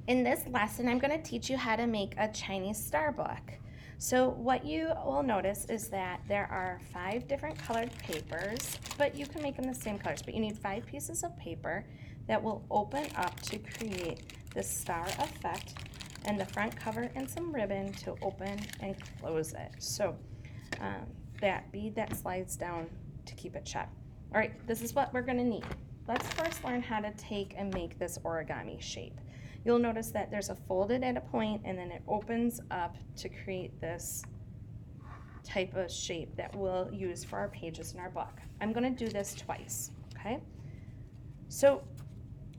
In this lesson, I'm going to teach you how to make a Chinese star book. So what you will notice is that there are 5 different colored papers, but you can make them the same colors, but you need 5 pieces of paper that will open up to create this star effect, and the front cover and some ribbon to open and close it. So that bead that slides down to keep it shut. All right, this is what we're going to need. Let's first learn how to take and make this origami shape. You'll notice that there's a folded at a point and then it opens up to create this type of shape that we'll use for our pages in our book. I'm going to do this twice, okay? So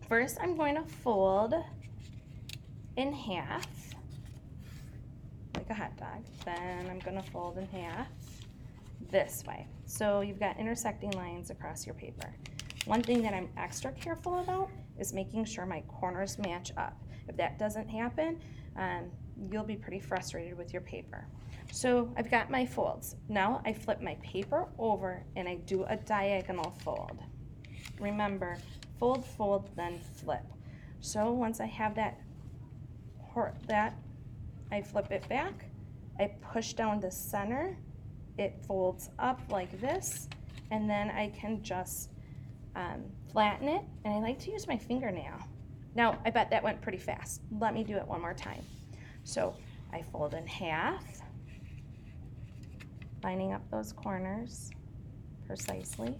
first I'm going to fold in half like a hot dog. Then I'm going to fold in half this way. So you've got intersecting lines across your paper. One thing that I'm extra careful about is making sure my corners match up. If that doesn't happen, you'll be pretty frustrated with your paper. So I've got my folds. Now I flip my paper over and I do a diagonal fold. Remember, fold, fold, then flip. So once I have that, I flip it back, I push down the center, it folds up like this, and then I can just flatten it, and I like to use my fingernail. Now, I bet that went pretty fast. Let me do it one more time. So I fold in half, lining up those corners precisely.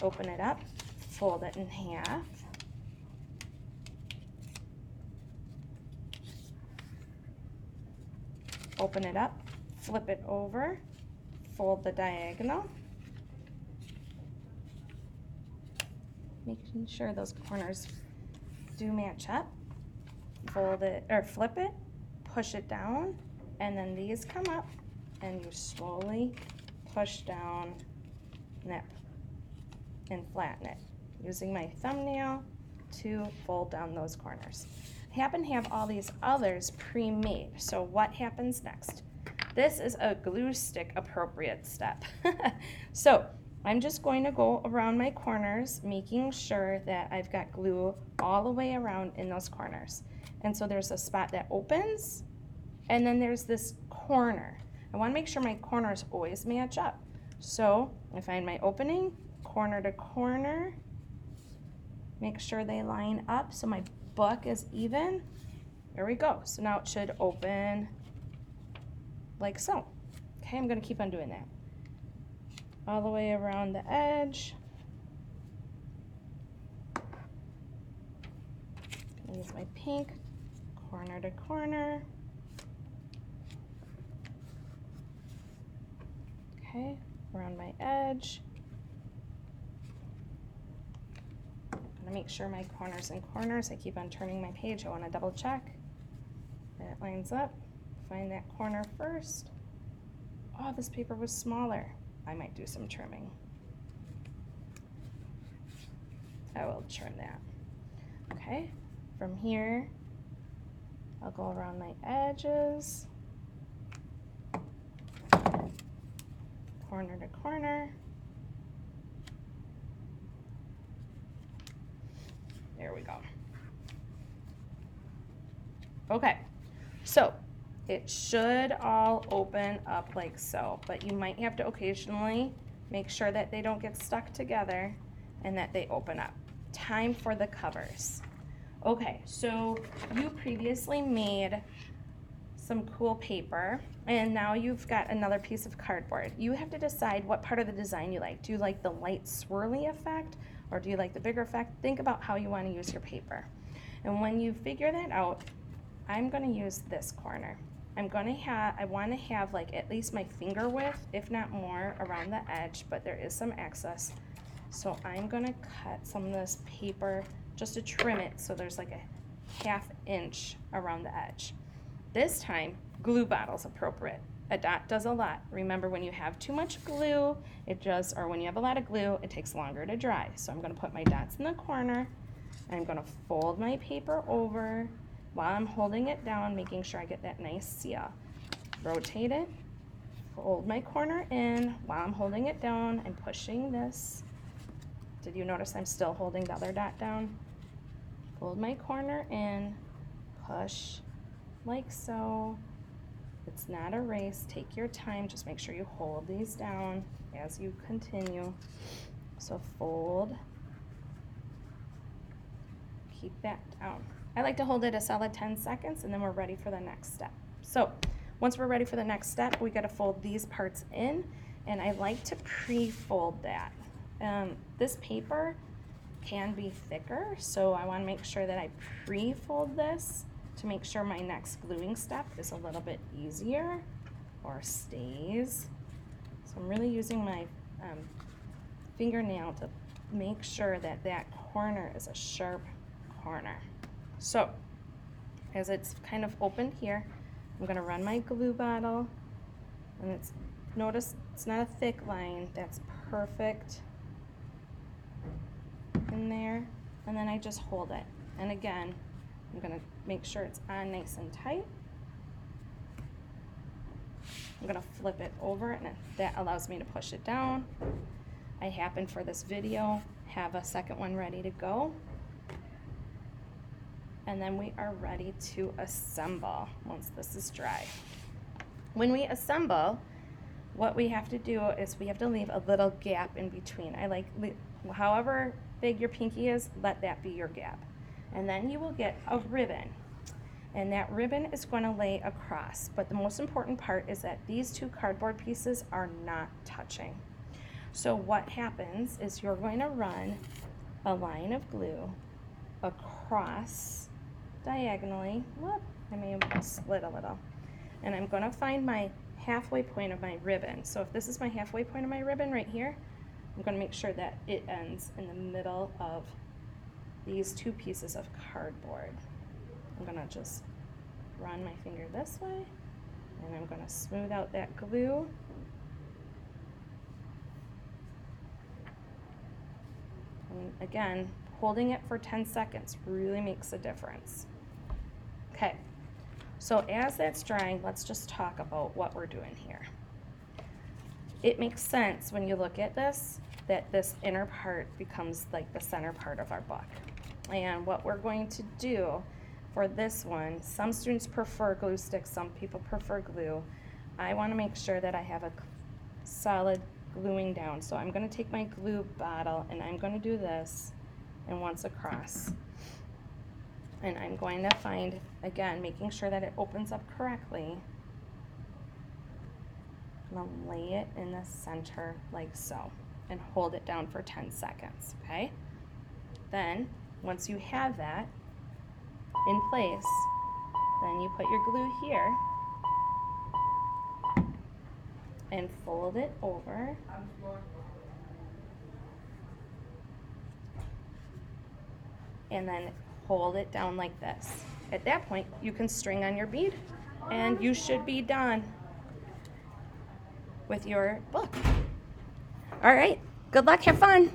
Open it up, fold it in half. Open it up, flip it over, fold the diagonal. Making sure those corners do match up. Fold it or flip it, push it down, and then these come up and you slowly push down and flatten it using my thumbnail to fold down those corners. I happen to have all these others pre-made, so what happens next? This is a glue stick appropriate step. So I'm just going to go around my corners, making sure that I've got glue all the way around in those corners. And so there's a spot that opens, and then there's this corner. I want to make sure my corners always match up. So I find my opening, corner to corner, make sure they line up so my book is even. There we go. So now it should open like so. Okay, I'm going to keep on doing that. All the way around the edge. Use my pink, corner to corner. Okay, around my edge. I'm gonna make sure my corners and corners, I keep on turning my page, I wanna double check that it lines up. Find that corner first. Oh, this paper was smaller. I might do some trimming. I will trim that. Okay, from here, I'll go around my edges, corner to corner. There we go. Okay, so it should all open up like so, but you might have to occasionally make sure that they don't get stuck together and that they open up. Time for the covers. Okay, so you previously made some cool paper and now you've got another piece of cardboard. You have to decide what part of the design you like. Do you like the light swirly effect or do you like the bigger effect? Think about how you want to use your paper. And when you figure that out, I'm going to use this corner. I want to have like at least my finger width, if not more, around the edge, but there is some excess. So I'm going to cut some of this paper just to trim it so there's like a 1/2 inch around the edge. This time, glue bottle's appropriate. A dot does a lot. Remember, when you have too much glue, or when you have a lot of glue, it takes longer to dry. So I'm going to put my dots in the corner, and I'm going to fold my paper over while I'm holding it down, making sure I get that nice seal. Rotate it, fold my corner in while I'm holding it down and pushing this. Did you notice I'm still holding the other dot down? Fold my corner in, push like so. It's not a race. Take your time. Just make sure you hold these down as you continue. So fold. Keep that down. I like to hold it a solid 10 seconds and then we're ready for the next step. So once we're ready for the next step, we got to fold these parts in, and I like to pre-fold that. This paper can be thicker, so I want to make sure that I pre-fold this to make sure my next gluing step is a little bit easier or stays. So I'm really using my fingernail to make sure that that corner is a sharp corner. So as it's kind of opened here, I'm going to run my glue bottle, and notice it's not a thick line. That's perfect in there, and then I just hold it. And again, I'm going to make sure it's on nice and tight. I'm going to flip it over, and that allows me to push it down. I happen for this video have a second one ready to go. And then we are ready to assemble once this is dry. When we assemble, what we have to do is we have to leave a little gap in between. I like, however big your pinky is, let that be your gap. And then you will get a ribbon. And that ribbon is going to lay across. But the most important part is that these two cardboard pieces are not touching. So what happens is you're going to run a line of glue across diagonally. Whoop, I may have split a little. And I'm going to find my halfway point of my ribbon. So if this is my halfway point of my ribbon right here, I'm going to make sure that it ends in the middle of these two pieces of cardboard. I'm going to just run my finger this way, and I'm going to smooth out that glue. And again, holding it for 10 seconds really makes a difference. Okay, so as that's drying, let's just talk about what we're doing here. It makes sense when you look at this that this inner part becomes like the center part of our book. And what we're going to do for this one, some students prefer glue sticks, some people prefer glue. I want to make sure that I have a solid gluing down. So I'm going to take my glue bottle and I'm going to do this and once across. And I'm going to find, again, making sure that it opens up correctly. I'm going to lay it in the center like so and hold it down for 10 seconds, okay? Then, once you have that in place, then you put your glue here and fold it over. And then hold it down like this. At that point, you can string on your bead and you should be done with your book. All right, good luck, have fun.